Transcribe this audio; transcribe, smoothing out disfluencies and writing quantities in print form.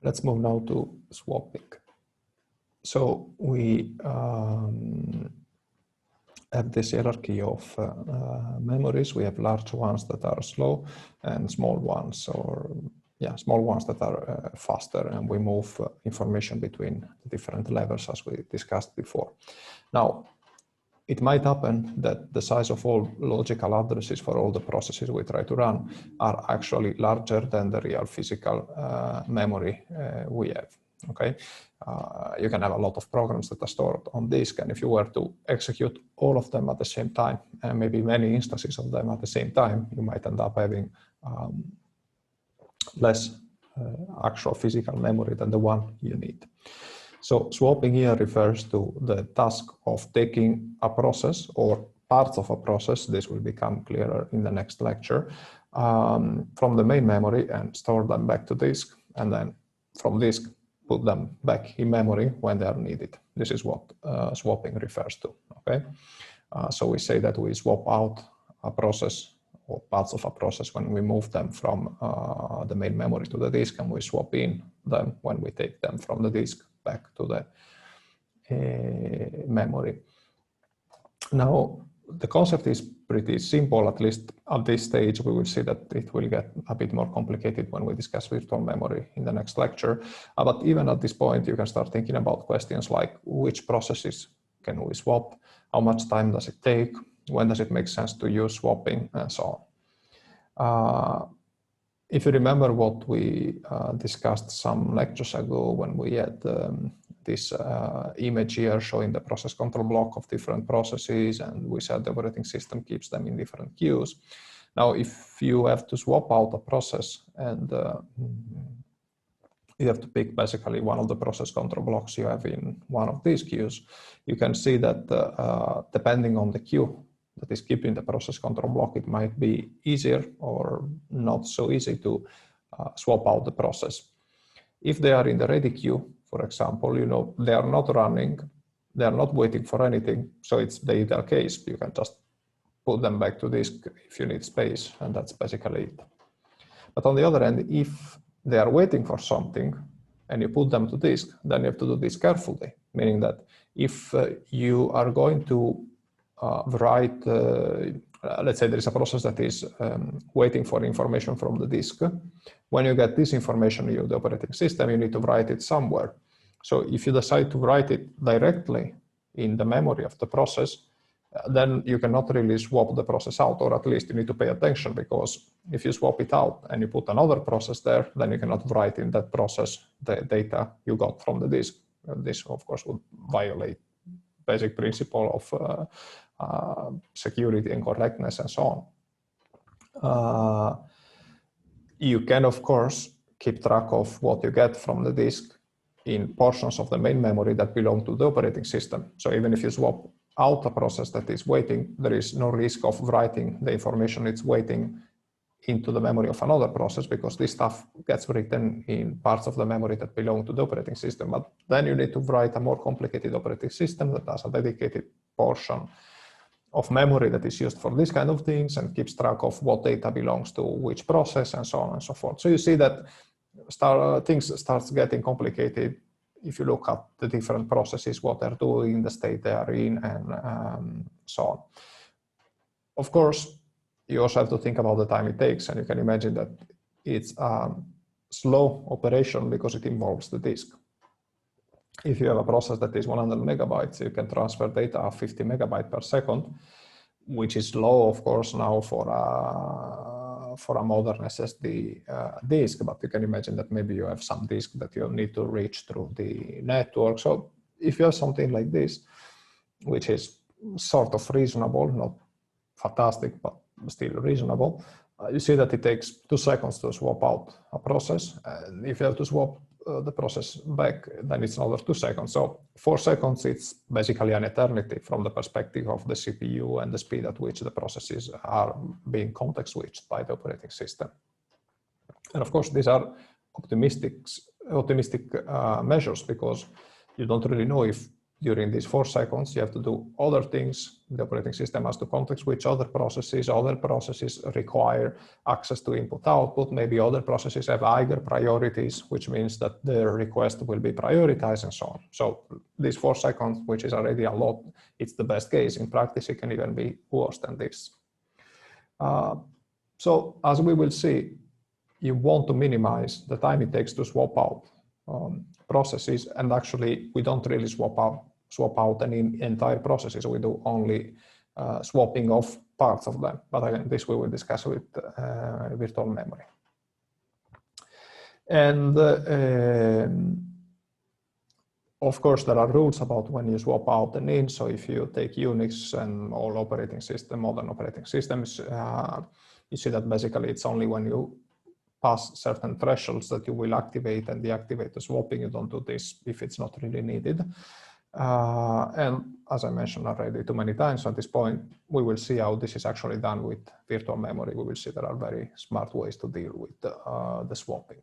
Let's move now to swapping. So we have this hierarchy of memories. We have large ones that are slow and small ones, or small ones that are faster, and we move information between the different levels as we discussed before. Now, it might happen that the size of all logical addresses for all the processes we try to run are actually larger than the real physical memory we have. Okay, you can have a lot of programs that are stored on disk, and if you were to execute all of them at the same time, and maybe many instances of them at the same time, you might end up having less actual physical memory than the one you need. So swapping here refers to the task of taking a process or parts of a process, this will become clearer in the next lecture, from the main memory and store them back to disk, and then from disk put them back in memory when they are needed. This is what swapping refers to, okay? So we say that we swap out a process or parts of a process when we move them from the main memory to the disk, and we swap in them when we take them from the disk back to the memory. Now, the concept is pretty simple, at least at this stage. We will see that it will get a bit more complicated when we discuss virtual memory in the next lecture. But even at this point, you can start thinking about questions like which processes can we swap, how much time does it take, when does it make sense to use swapping, and so on. If you remember what we discussed some lectures ago when we had this image here showing the process control block of different processes, and we said the operating system keeps them in different queues. Now, if you have to swap out a process and you have to pick basically one of the process control blocks you have in one of these queues, you can see that depending on the queue that is keeping the process control block, it might be easier or not so easy to swap out the process. If they are in the ready queue, for example, you know, they are not running, they are not waiting for anything, so it's the ideal case. You can just put them back to disk if you need space, and that's basically it. But on the other hand, if they are waiting for something and you put them to disk, then you have to do this carefully, meaning that if you are going to write, let's say there is a process that is waiting for information from the disk. When you get this information in the operating system, you need to write it somewhere. So if you decide to write it directly in the memory of the process, then you cannot really swap the process out, or at least you need to pay attention, because if you swap it out and you put another process there, then you cannot write in that process the data you got from the disk. This, of course, would violate basic principle of security and correctness and so on. You can, of course, keep track of what you get from the disk in portions of the main memory that belong to the operating system. So even if you swap out a process that is waiting, there is no risk of writing the information it's waiting into the memory of another process, because this stuff gets written in parts of the memory that belong to the operating system. But then you need to write a more complicated operating system that has a dedicated portion of memory that is used for this kind of things and keeps track of what data belongs to which process and so on and so forth. So you see that things start getting complicated if you look at the different processes, what they're doing, the state they are in, and so on. Of course, you also have to think about the time it takes, and you can imagine that it's a slow operation because it involves the disk. If you have a process that is 100 megabytes, you can transfer data of 50 megabytes per second, which is slow, of course, now for a modern SSD disk, but you can imagine that maybe you have some disk that you need to reach through the network. So if you have something like this, which is sort of reasonable, not fantastic, but still reasonable, you see that it takes 2 seconds to swap out a process. And if you have to swap the process back, then it's another 2 seconds. So 4 seconds, it's basically an eternity from the perspective of the CPU and the speed at which the processes are being context switched by the operating system. And of course, these are optimistic measures, because you don't really know if during these 4 seconds, you have to do other things. The operating system has to context switch other processes require access to input-output. Maybe other processes have higher priorities, which means that their request will be prioritized and so on. So these 4 seconds, which is already a lot, it's the best case. In practice, it can even be worse than this. So as we will see, you want to minimize the time it takes to swap out processes, and actually we don't really swap out any entire processes. We do only swapping of parts of them. But again, this we will discuss with virtual memory. And of course, there are rules about when you swap out and in. So if you take Unix and all modern operating systems, you see that basically it's only when you pass certain thresholds that you will activate and deactivate the swapping. You don't do this if it's not really needed. And as I mentioned already too many times at this point, we will see how this is actually done with virtual memory. We will see there are very smart ways to deal with the swapping.